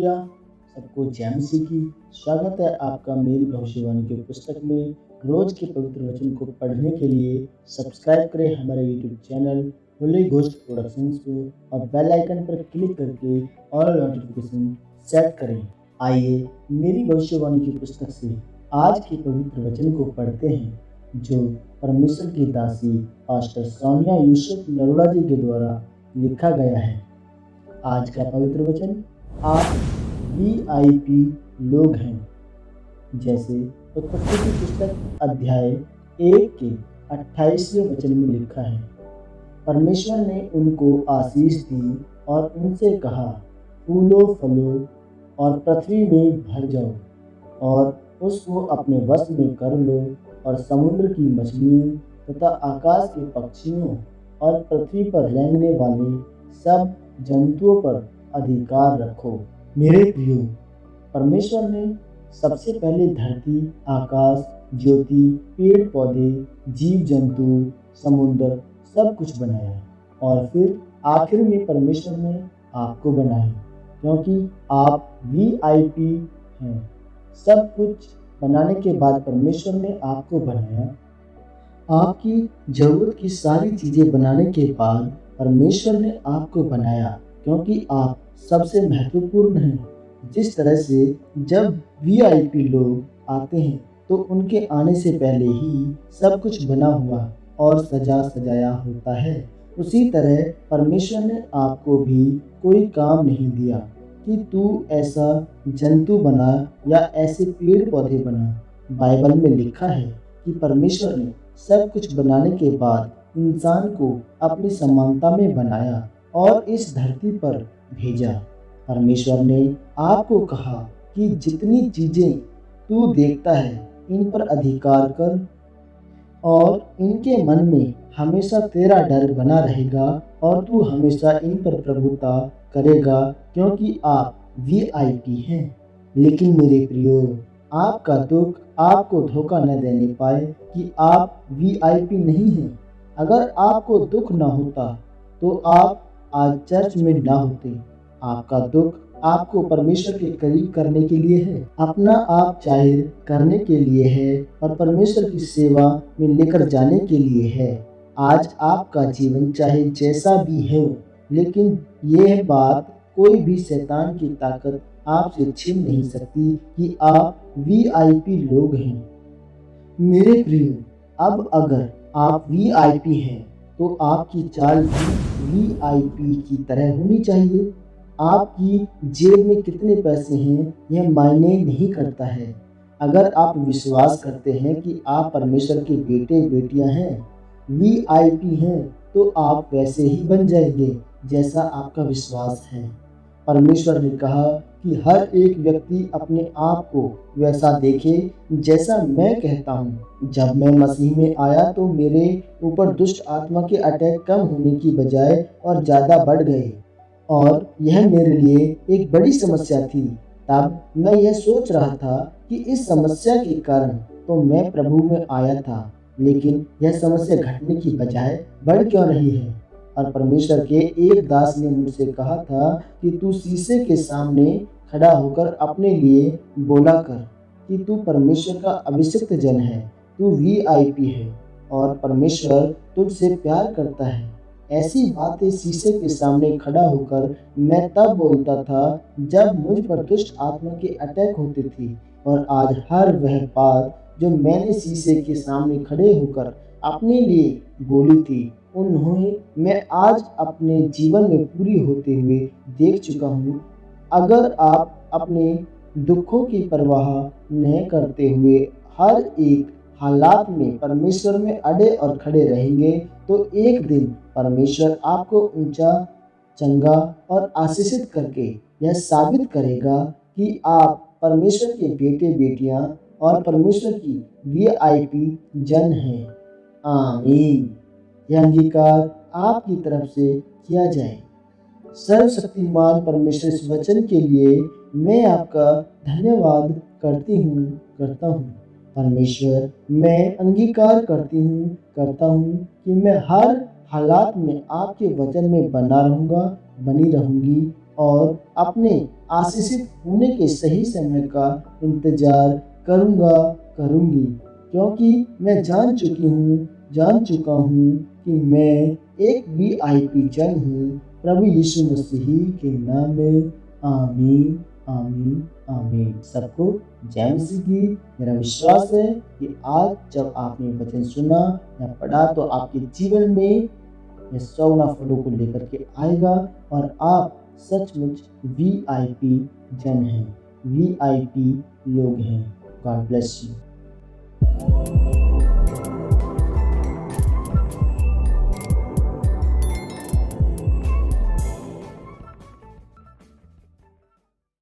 Hallelujah. सबको जय मसीह की। स्वागत है आपका मेरी भविष्यवाणी की पुस्तक में। रोज के पवित्र वचन को पढ़ने के लिए सब्सक्राइब करें हमारे YouTube channel Holi ghost productions को और बेल आइकन पर क्लिक करके ऑल नोटिफिकेशन सेट करें। आइए मेरी भविष्यवाणी की पुस्तक से आज के पवित्र वचन को पढ़ते हैं, जो परमेश्वर की दासी पास्टर सोनिया यूसुफ नरोड़ा जी के द्वारा लिखा गया है। आज का पवित्र वचन, आप वीआईपी लोग हैं। जैसे उत्पत्ति की पुस्तक अध्याय 1 के 28वें वचन में लिखा है, परमेश्वर ने उनको आशीष दी और उनसे कहा, फूलो फलो और पृथ्वी में भर जाओ और उसको अपने वश में कर लो और समुद्र की मछलियों तथा आकाश के पक्षियों और पृथ्वी पर रेंगने वाले सब जंतुओं पर अधिकार रखो। मेरे प्रियो, परमेश्वर ने सबसे पहले धरती, आकाश, ज्योति, पेड़ पौधे, जीव जंतु, समुद्र सब कुछ बनाया और फिर आखिर में परमेश्वर ने आपको बनाया, क्योंकि आप वीआईपी हैं। सब कुछ बनाने के बाद परमेश्वर ने आपको बनाया। आपकी जरूरत की सारी चीजें बनाने के बाद परमेश्वर ने आपको बनाया, क्योंकि आप सबसे महत्वपूर्ण हैं। जिस तरह से जब वीआईपी लोग आते हैं तो उनके आने से पहले ही सब कुछ बना हुआ और सजा सजाया होता है, उसी तरह परमेश्वर ने आपको भी कोई काम नहीं दिया कि तू ऐसा जंतु बना या ऐसे पेड़ पौधे बना। बाइबल में लिखा है कि परमेश्वर ने सब कुछ बनाने के बाद इंसान को अपनी समानता में बनाया और इस धरती पर भेजा। परमेश्वर ने आपको कहा कि जितनी चीजें तू देखता है इन पर अधिकार कर और इनके मन में हमेशा तेरा डर बना रहेगा और तू हमेशा इन पर प्रभुता करेगा, क्योंकि आप वीआईपी हैं। लेकिन मेरे प्रियो, आपका दुख आपको धोखा न देने पाए कि आप वीआईपी नहीं हैं। अगर आपको दुख ना होता तो आप आज चर्च में ना होते। आपका दुख आपको परमेश्वर के करीब करने के लिए है, अपना आप जाहिर करने के लिए है और परमेश्वर की सेवा में लेकर जाने के लिए है। आज आपका जीवन चाहे जैसा भी हो, लेकिन यह बात कोई भी शैतान की ताकत आपसे छीन नहीं सकती कि आप वीआईपी लोग हैं। मेरे प्रियो, अब अगर आप वीआईपी हैं तो आपकी चाल भी वीआईपी की तरह होनी चाहिए। आपकी जेब में कितने पैसे हैं यह मायने नहीं करता है। अगर आप विश्वास करते हैं कि आप परमेश्वर के बेटे बेटियां हैं, वीआईपी हैं, तो आप वैसे ही बन जाएंगे जैसा आपका विश्वास है। परमेश्वर ने कहा कि हर एक व्यक्ति अपने आप को वैसा देखे जैसा मैं कहता हूँ। जब मैं मसीह में आया तो मेरे ऊपर दुष्ट आत्मा के अटैक कम होने की बजाय और ज़्यादा बढ़ गए और यह मेरे लिए एक बड़ी समस्या थी। तब मैं यह सोच रहा था कि इस समस्या के कारण तो मैं प्रभु में आया था, लेकिन यह समस्या घटने की बजाय बढ़ क्यों रही है। और परमेश्वर के एक दास ने मुझसे कहा था कि तू शीशे के सामने खड़ा होकर अपने लिए बोला कर कि तू परमेश्वर का अभिषिक्त जन है, तू वीआईपी है और परमेश्वर तुझसे प्यार करता है। ऐसी बातें शीशे के सामने खड़ा होकर मैं तब बोलता था जब मुझ पर दुष्ट आत्मा के अटैक होते थे। और आज हर वह बात जो मैंने शीशे के सामने खड़े होकर अपने लिए बोली थी, उन्हें मैं आज अपने जीवन में पूरी होते हुए देख चुका हूँ। अगर आप अपने दुखों की परवाह न करते हुए हर एक हालात में परमेश्वर में अड़े और खड़े रहेंगे तो एक दिन परमेश्वर आपको ऊंचा, चंगा और आशीषित करके यह साबित करेगा कि आप परमेश्वर के बेटे बेटियां और परमेश्वर की वीआईपी जन हैं। आमीन। यह अंगीकार आपकी तरफ से किया जाए। सर्वशक्तिमान परमेश्वर इस वचन के लिए मैं आपका धन्यवाद करता हूँ। परमेश्वर, मैं अंगीकार करता हूँ कि मैं हर हालात में आपके वचन में बना रहूँगा, बनी रहूँगी और अपने आशीषित होने के सही समय का इंतजार करूँगा, करूँगी, क्योंकि मैं जान चुका हूँ कि मैं एक वीआईपी जन हूँ। प्रभु यीशु मसीह के नाम में आमीन, आमीन, आमीन। सबको जय मसीह की। मेरा विश्वास है कि आज जब आपने वचन सुना या पढ़ा तो आपके जीवन में यह 100 गुना फलों को लेकर के आएगा और आप सचमुच वीआईपी जन हैं, वीआईपी लोग हैं। God bless you.